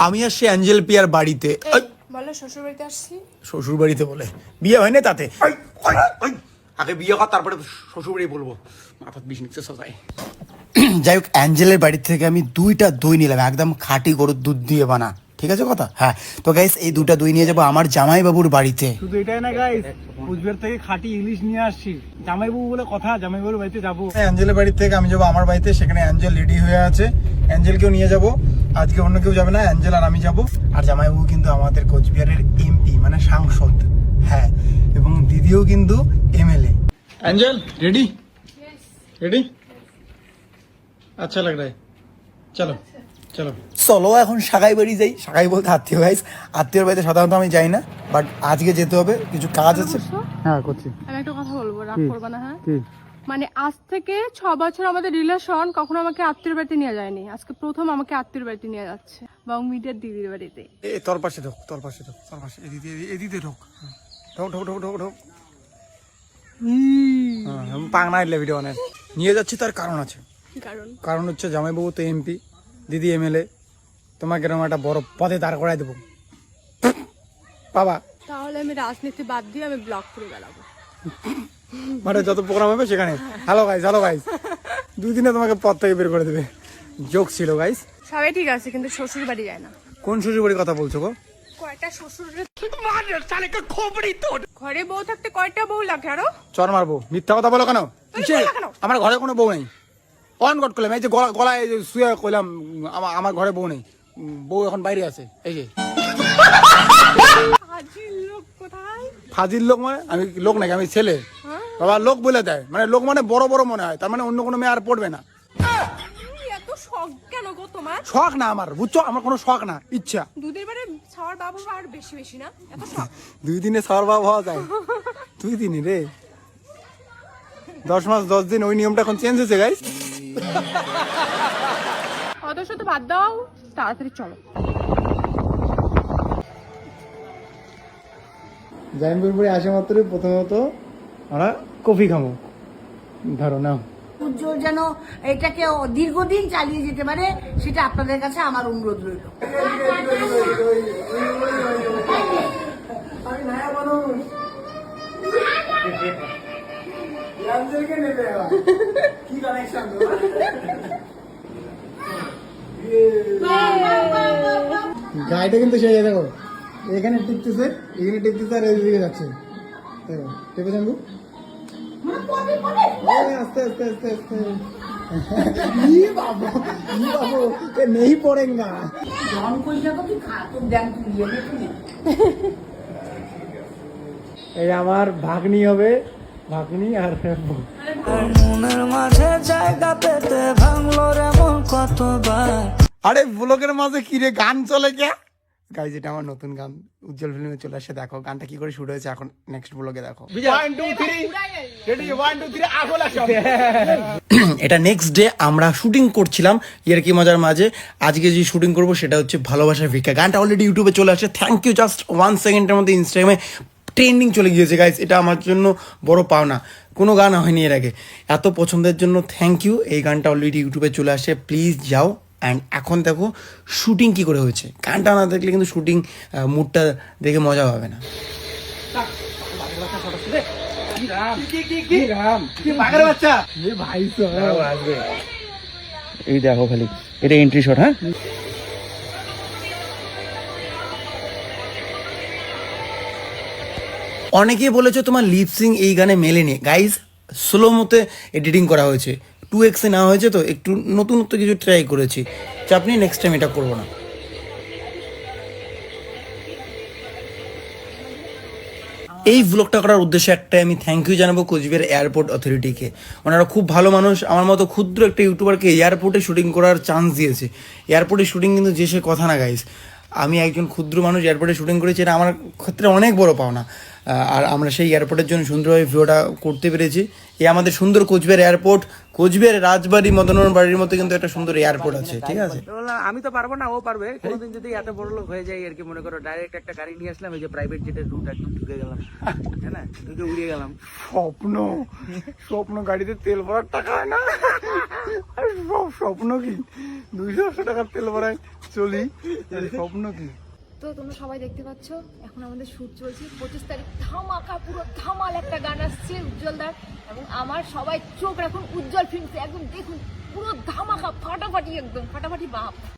আমি আসছি Angel peer বাড়িতে। বলে শ্বশুর বাড়িতে আসছি। শ্বশুর বাড়িতে বলে বিয়ে হয় না তাতে। আগে বিয়ে কর তারপরে শ্বশুর বাড়ি বলবো, মাথা বিষ নিচ্ছে সবাই। যাই হোক, অ্যাঞ্জেলের বাড়ি থেকে আমি 2টা দই নিলাম, একদম খাঁটি গরুর দুধ দিয়ে বানা, ঠিক আছে কথা? হ্যাঁ, তো গাইস এই 2টা দই নিয়ে যাবো আমার জামাইবাবুর বাড়িতে। শুধু এটাই না গাইস, কুচবিহার থেকে খাঁটি ইলিশ নিয়ে আসছি। জামাইবাবু বলে কথা, জামাইবাবুর বাড়িতে যাবো। অ্যাঞ্জেলের বাড়ি থেকে আমি যাবো আমার বাড়িতে, সেখানে অ্যাঞ্জেল রেডি হয়ে আছে। অ্যাঞ্জেলকেও নিয়ে যাবো আজকে, অন্য কেউ যাবে না, অ্যাঞ্জেল আর আমি যাবো। আর জামাইবাবু কিন্তু আমাদের কোচবিহারের এমপি মানে সাংসদ, হ্যাঁ, এবং দিদিও কিন্তু এমএলএ। Angel ready? রেডি? আচ্ছা লাগ রা, চলো চলো চলো এখন সাগাই বাড়ি যাই। সাগাই বলতে আত্মীয় গাইস, আত্মীয়র বাড়িতে সাধারণত আমি যাই না, বাট আজকে যেতে হবে, কিছু কাজ আছে। হ্যাঁ করছি। আমি একটা কথা বলবো, রাগ করবে না? হ্যাঁ, মানে আজ থেকে 6 বছর আমাদের রিলেশন, কখনো আমাকে আত্মীয়র বাড়িতে নিয়ে যায়নি। আজকে প্রথম আমাকে আত্মীয়র বাড়িতে নিয়ে যাচ্ছে, এবং মিডিয়ার দিদির বাড়িতে। তোর পাশে ঢোক, তোর পাশে ঢোক, তোর পাশে এদিকে ঢোক, ঢোক ঢোক ঢোক ঢোক ঢোক। পাংনা এলে ভিডিও বানায় নিয়ে যাচ্ছি, তার কারণ আছে। কারণ হচ্ছে জামাইবাবু তো এমপি, দিদি এমএলএ, তোমাকে এরকম একটা বড় পদে দাঁড় করাই দেবো বাবা। তাহলে আমি রাজনীতি বাদ দিয়ে আমি ব্লগ করে বেড়াবো, মানে যত প্রোগ্রাম হবে সেখানে হ্যালো গাইস, হ্যালো গাইস, 2 দিনে তোমাকে পদ থেকে বের করে দেবে। জোক ছিল গাইস। সবাই ঠিক আছে, কিন্তু শ্বশুর বাড়ি যায় না। কোন শ্বশুর বাড়ির কথা বলছো গো? কয়টা শ্বশুর ঘরে বউ থাকতে কয়টা বউ লাগে আরো? চর মারবো, মিথ্যা কথা বলো কেন? আমার ঘরে কোনো বউ নেই। অন গট করলাম, এই যে গলায় শুয়ে কইলাম আমার ঘরে বউ নেই, বউ এখন বাইরে আছে। এই যে ফাজিল লোক কোথায়? ফাজিল লোক মানে আমি লোক নাকি? আমি ছেলে বাবা, লোক বলে দেয় মানে, লোক মানে বড় বড় মনে হয়, তার মানে অন্য কোনো মেয়ে আর পড়বে না। এত শখ কেন গো তোমার? শখ না আমার, বুঝছো? আমার কোনো শখ না, ইচ্ছা। দুধের বারে ছাওয়ার বাবু আর বেশি বেশি না, এত শখ? 2 দিনে সবার বাবা হওয়া যায়? 2 দিনই রে, 10 মাস 10 দিন, ওই নিয়মটা এখন চেঞ্জ হয়েছে গাইস। অত সাথে বাদ দাও, তাড়াতাড়ি চলো। জাইনপুরে আসা মাত্র প্রথমত আমরা কফি খাবো, ধরো নাও। উজ্জ্বল যেন এটাকে দীর্ঘদিন চালিয়ে যেতে পারে, সেটা আপনাদের কাছে আমার অনুরোধ রইল। গাড়িটা কিন্তু সেই দেখো, এখানে টিপতেছে, এখানে টিপতেছে, আর এইদিকে যাচ্ছে। টিপে জানবো আস্তে আস্তে আস্তে আস্তে। বাবু নেই পড়েঙ্গা। এই আমার ভাগ্নি হবে, ভাগ্নি। আর মনের মাঝে জায়গা পেতে ভাঙলো রে মন কতবার। আরে ব্লগের মাঝে কি রে গান চলে কে গাইজ? এটা আমার নতুন গান, উজ্জ্বল ফিল্মে চলে আসে। দেখো গানটা কি করে শুট হয়েছে, এখন নেক্সট ব্লগে দেখো। 1 2 3 রেডি, 1 2 3 আগলা সব। এটা নেক্সট ডে আমরা শুটিং করছিলাম ইয়ার কি মজার মাঝে। আজকে যে শুটিং করব সেটা হচ্ছে ভালোবাসার ভিক্ষা। গানটা অলরেডি ইউটিউবে চলে আসে, থ্যাংক ইউ। জাস্ট 1 সেকেন্ডের মধ্যে ইনস্টাগ্রামে ট্রেন্ডিং চলে গিয়েছে গাইজ। এটা আমার জন্য বড় পাওনা, কোনো গান হয়নি এর আগে। এত পছন্দের জন্য থ্যাংক ইউ। এই গানটা অলরেডি ইউটিউবে চলে আসে, প্লিজ যাও। অ্যান্ড এখন দেখো শুটিং কী করে হয়েছে। গানটা না দেখলে কিন্তু শুটিং মুডটা দেখে মজা পাবে না। এই দেখো খালি এটা এন্ট্রি শট। হ্যাঁ, অনেকেই বলেছে তোমার লিপসিং এই গানে মেলেনি। গাইজ স্লো মতে এডিটিং করা হয়েছে, 2x নেওয়া হয়েছে, তো একটু নতুনত্ব কিছু ট্রাই করেছি। চাপ নিয়ে নেক্সট টাইম এটা করবো না। এই ব্লগটা করার উদ্দেশ্যে একটাই, আমি থ্যাংক ইউ জানাবো কোচবিহার এয়ারপোর্ট অথরিটিকে। ওনারা খুব ভালো মানুষ, আমার মতো ক্ষুদ্র একটা ইউটিউবারকে এয়ারপোর্টে শুটিং করার চান্স দিয়েছে। এয়ারপোর্টে শুটিং কিন্তু যে সে কথা না গাইজ। আমি একজন ক্ষুদ্র মানুষ এয়ারপোর্টে শুটিং করেছি, এটা আমার ক্ষেত্রে অনেক বড় পাওনা। আর আমরা সেই এয়ারপোর্টের জন্য সুন্দরভাবে ভিডিওটা করতে পেরেছি। এই আমাদের সুন্দর কোচবিহার এয়ারপোর্ট, কোচবিহার রাজবাড়ি মদনমোহন বাড়ির মতো কিন্তু একটা সুন্দর এয়ারপোর্ট আছে, ঠিক আছে। বললাম আমি তো পারবো না, ও পারবে। কোনোদিন যদি এত বড় লোক হয়ে যায় আর কি, মনে করো ডাইরেক্ট একটা গাড়ি নিয়ে আসলাম, এই যে প্রাইভেট জেটের রুট একদম ঢুকে গেলাম, হ্যাঁ না, ঢুকে উড়িয়ে গেলাম। স্বপ্ন স্বপ্ন, গাড়িতে তেল ভরার টাকা হয় না। আরে সব স্বপ্ন কি, 200 টাকার তেল ভরায় চলি, স্বপ্ন কি। তো তোমরা সবাই দেখতে পাচ্ছ এখন আমাদের শুট চলছে। 25 তারিখ ধামাকা, পুরো ধামাল একটা গান আসছে উজ্জ্বলদার, এবং আমার সবাই চোখ রাখুন উজ্জ্বল ফিল্মসে, একদম দেখুন পুরো ধামাকা, ফাটাফাটি, একদম ফাটাফাটি বাপ।